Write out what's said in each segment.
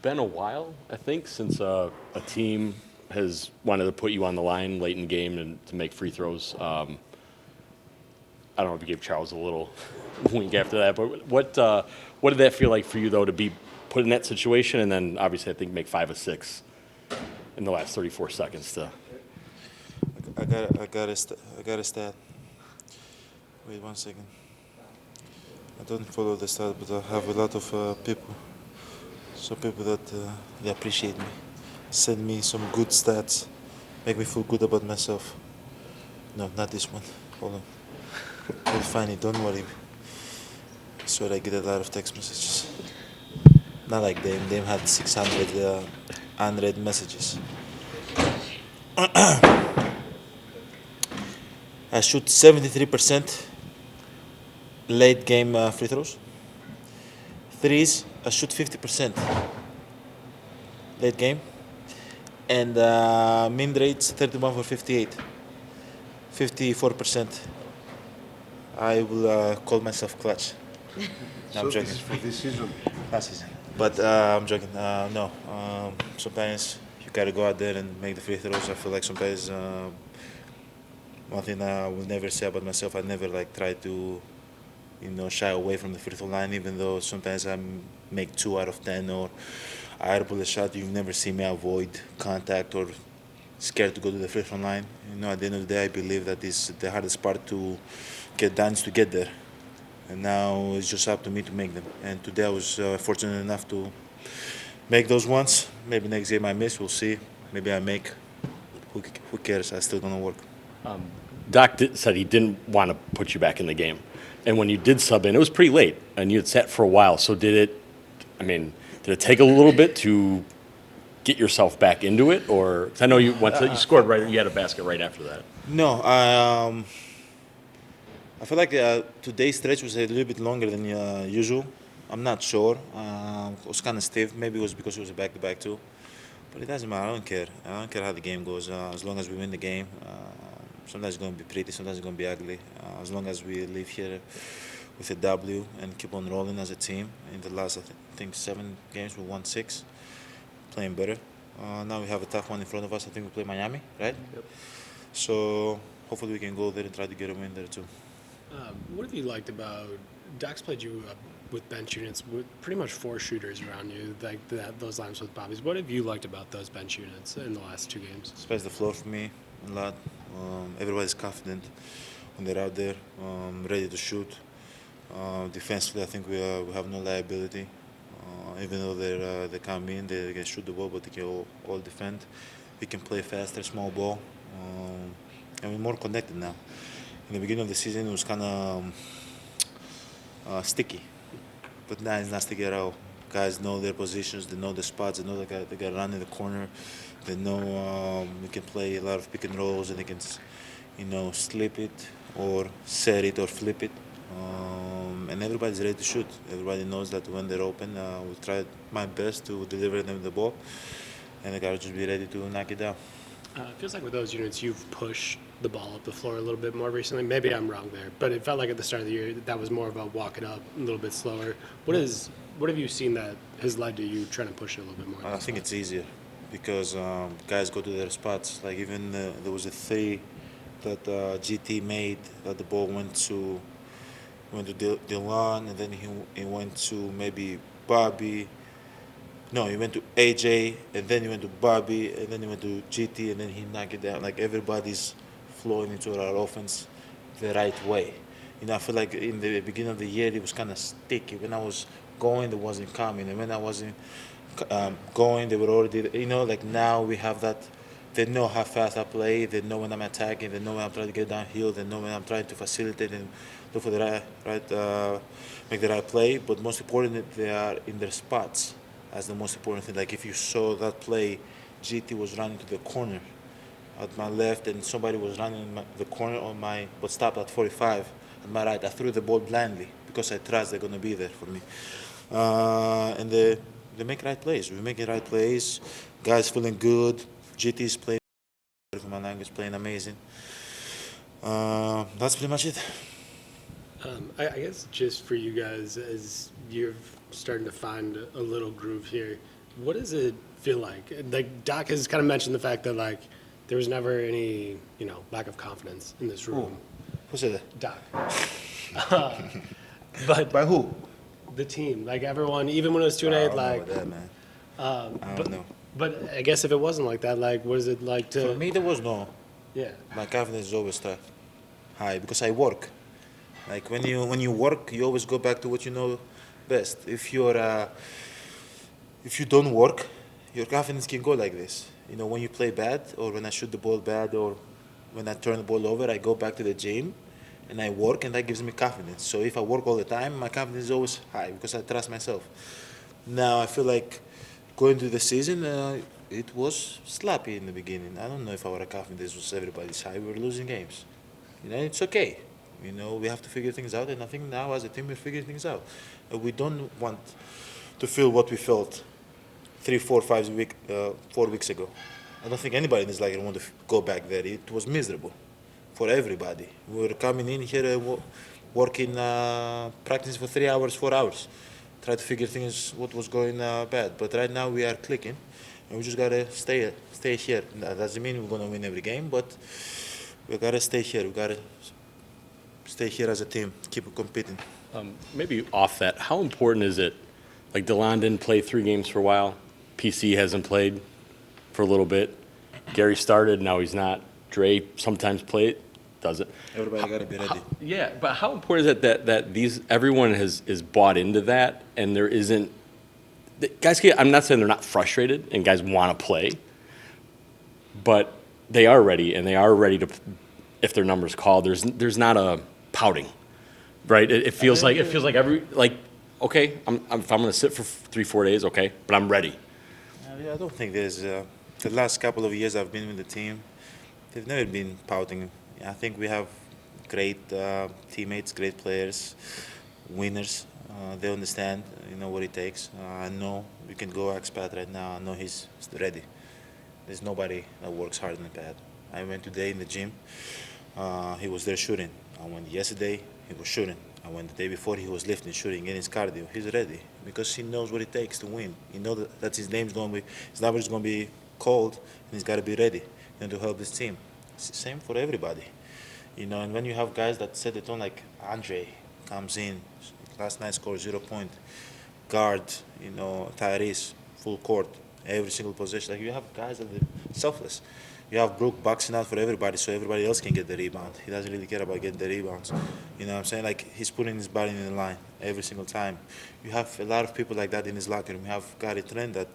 been a while, I think, since a team has wanted to put you on the line late in the game and to make free throws. I don't know if you gave Charles a little wink after that, but what did that feel like for you, though, to be put in that situation and then obviously I think make 5 or 6 in the last 34 seconds to. I got a stat. Wait 1 second. I don't follow the stat, but I have a lot of people. Some people that they appreciate me, send me some good stats, make me feel good about myself. No, not this one. Hold on. We'll find it. Don't worry. So I get a lot of text messages. Not like them. They had 600 unread messages. I shoot 73% late game free throws. Threes, I shoot 50% late game. And min rates 31 for 58. 54%. I will call myself clutch. No, So I'm joking. this is for this season. Last season. But I'm joking. No. Sometimes you gotta go out there and make the free throws. I feel like sometimes one thing I will never say about myself, I never try to, shy away from the free throw line. Even though sometimes I make 2 out of 10 or I airball a shot, you never see me avoid contact or scared to go to the free throw line. At the end of the day, I believe that is the hardest part to get done is to get there. And now it's just up to me to make them. And today I was fortunate enough to make those ones. Maybe next game I miss, we'll see. Maybe I make. Who cares? I still gonna work. Doc said he didn't want to put you back in the game. And when you did sub in, it was pretty late, and you had sat for a while. So did it take a little bit to get yourself back into it? Or 'cause I know you scored right, you had a basket right after that. No, I feel like today's stretch was a little bit longer than usual. I'm not sure. It was kind of stiff. Maybe it was because it was a back-to-back too. But it doesn't matter. I don't care. I don't care how the game goes. As long as we win the game. Sometimes it's going to be pretty. Sometimes it's going to be ugly. As long as we leave here with a W and keep on rolling as a team. In the last, I think 7 games, we won 6. Playing better. Now we have a tough one in front of us. I think we play Miami, right? Yep. So hopefully we can go there and try to get a win there too. What have you liked about Doc's played you with bench units with pretty much 4 shooters around you, like those lines with Bobby's. What have you liked about those bench units in the last 2 games? Space the floor for me a lot. Everybody's confident when they're out there, ready to shoot. Defensively, I think we have no liability. Even though they come in, they can shoot the ball, but they can all defend. We can play faster, small ball, and we're more connected now. In the beginning of the season, it was kind of sticky, but now it's not sticky at all. Guys know their positions, they know the spots, they know they got to run in the corner. They know we can play a lot of pick and rolls, and they can, slip it or set it or flip it. And everybody's ready to shoot. Everybody knows that when they're open, we'll try my best to deliver them the ball, and they got to just be ready to knock it down. It feels like with those units, you've pushed the ball up the floor a little bit more recently. Maybe I'm wrong there, but it felt like at the start of the year that was more about walking up a little bit slower. What have you seen that has led to you trying to push it a little bit more? I think it's easier because guys go to their spots. Like even there was a 3 that GT made that the ball went to Dylan, and then he went to maybe Bobby. No, he went to AJ, and then he went to Bobby, and then he went to GT, and then he knocked it down. Like everybody's flowing into our offense the right way. I feel like in the beginning of the year it was kind of sticky. When I was going, it wasn't coming, and when I wasn't going, they were already. Like now we have that. They know how fast I play. They know when I'm attacking. They know when I'm trying to get downhill. They know when I'm trying to facilitate and look for the right make the right play. But most importantly, they are in their spots. That's the most important thing. Like if you saw that play, GT was running to the corner at my left, and somebody was running the corner but stopped at 45 at my right. I threw the ball blindly because I trust they're gonna be there for me. And they make right plays. We're making right plays. Guys feeling good. GT's playing. My language playing amazing. That's pretty much it. I guess just for you guys, as you're starting to find a little groove here, What does it feel like? Like Doc has kind of mentioned the fact that like there was never any lack of confidence in this room. Who said that? Doc. But By who? the team, like everyone, even when it was 2-8, I don't know like. about that, man. I don't know. But I guess if it wasn't like that, like, what is it like to? For me, there was no. Yeah. My confidence is always high because I work. Like when you work, you always go back to what you know best. If you don't work, your confidence can go like this. When you play bad, or when I shoot the ball bad, or when I turn the ball over, I go back to the gym, and I work, and that gives me confidence. So if I work all the time, my confidence is always high because I trust myself. Now I feel like going to the season, it was sloppy in the beginning. I don't know if our confidence was everybody's high. We were losing games. It's okay. We have to figure things out, and I think now as a team we're figuring things out. We don't want to feel what we felt 4 weeks ago. I don't think anybody in this league want to go back there. It was miserable for everybody. We were coming in here, working, practicing for 3 hours, 4 hours, try to figure things what was going bad. But right now we are clicking, and we just gotta stay here. That doesn't mean we're gonna win every game, but we gotta stay here. We gotta stay here as a team, keep competing. Maybe off that, how important is it? Like DeLon didn't play 3 games for a while. PC hasn't played for a little bit. Gary started, now he's not. Dre sometimes played, doesn't. Everybody gotta be ready. Yeah, but how important is it that everyone is bought into that, and there isn't guys? I'm not saying they're not frustrated, and guys want to play, but they are ready, and they are ready to, if their number's called. There's not a pouting, right? It feels like okay, if I'm going to sit for 3-4 days, okay, but I'm ready. I don't think there's the last couple of years I've been with the team, they've never been pouting. I think we have great teammates, great players, winners. They understand, what it takes. I know we can go ask Pat right now. I know he's ready. There's nobody that works harder than Pat. I went today in the gym. He was there shooting. I went yesterday. He was shooting. I went the day before. He was lifting, shooting, getting his cardio. He's ready because he knows what it takes to win. He knows that his number is going to be called, and he's got to be ready to help this team. It's the same for everybody, And when you have guys that set the tone, like Andre comes in, last night scored 0 point, guard, Tyrese, full court, every single possession. Like you have guys that are selfless. You have Brook boxing out for everybody so everybody else can get the rebound. He doesn't really care about getting the rebounds. You know what I'm saying? Like he's putting his body in the line every single time. You have a lot of people like that in his locker room. You have Gary Trent that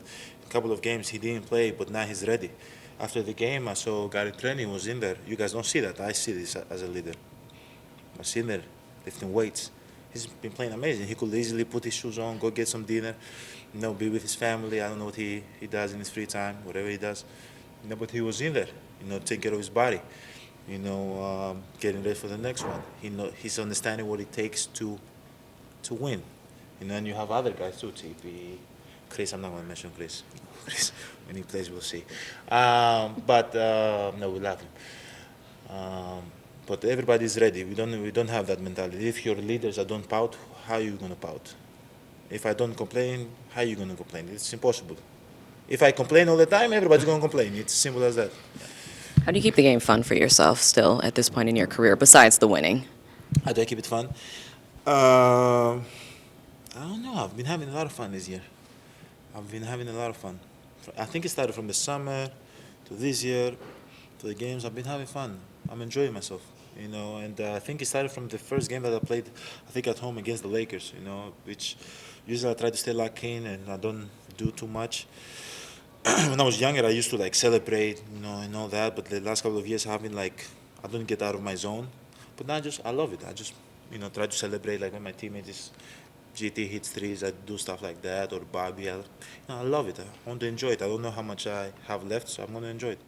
a couple of games he didn't play, but now he's ready. After the game, I saw Gary Trent, he was in there. You guys don't see that. I see this as a leader. I see him there lifting weights. He's been playing amazing. He could easily put his shoes on, go get some dinner, be with his family. I don't know what he does in his free time, whatever he does. But he was in there, taking care of his body, getting ready for the next one. He's understanding what it takes to win. And you have other guys too, TP, Chris. I'm not going to mention Chris. Chris, when he plays, we'll see. No, we love him. But everybody's ready. We don't have that mentality. If your leaders don't pout, how are you going to pout? If I don't complain, how are you going to complain? It's impossible. If I complain all the time, everybody's going to complain. It's as simple as that. How do you keep the game fun for yourself still at this point in your career, besides the winning? How do I keep it fun? I don't know. I've been having a lot of fun this year. I think it started from the summer to this year to the games. I've been having fun. I'm enjoying myself, and I think it started from the first game that I played, I think at home against the Lakers, which usually I try to stay locked in and I don't do too much. When I was younger, I used to celebrate, and all that. But the last couple of years, I don't get out of my zone. But now I love it. I just, try to celebrate when my teammates GT hits threes. I do stuff like that, or Bobby. I love it. I want to enjoy it. I don't know how much I have left, so I'm going to enjoy it.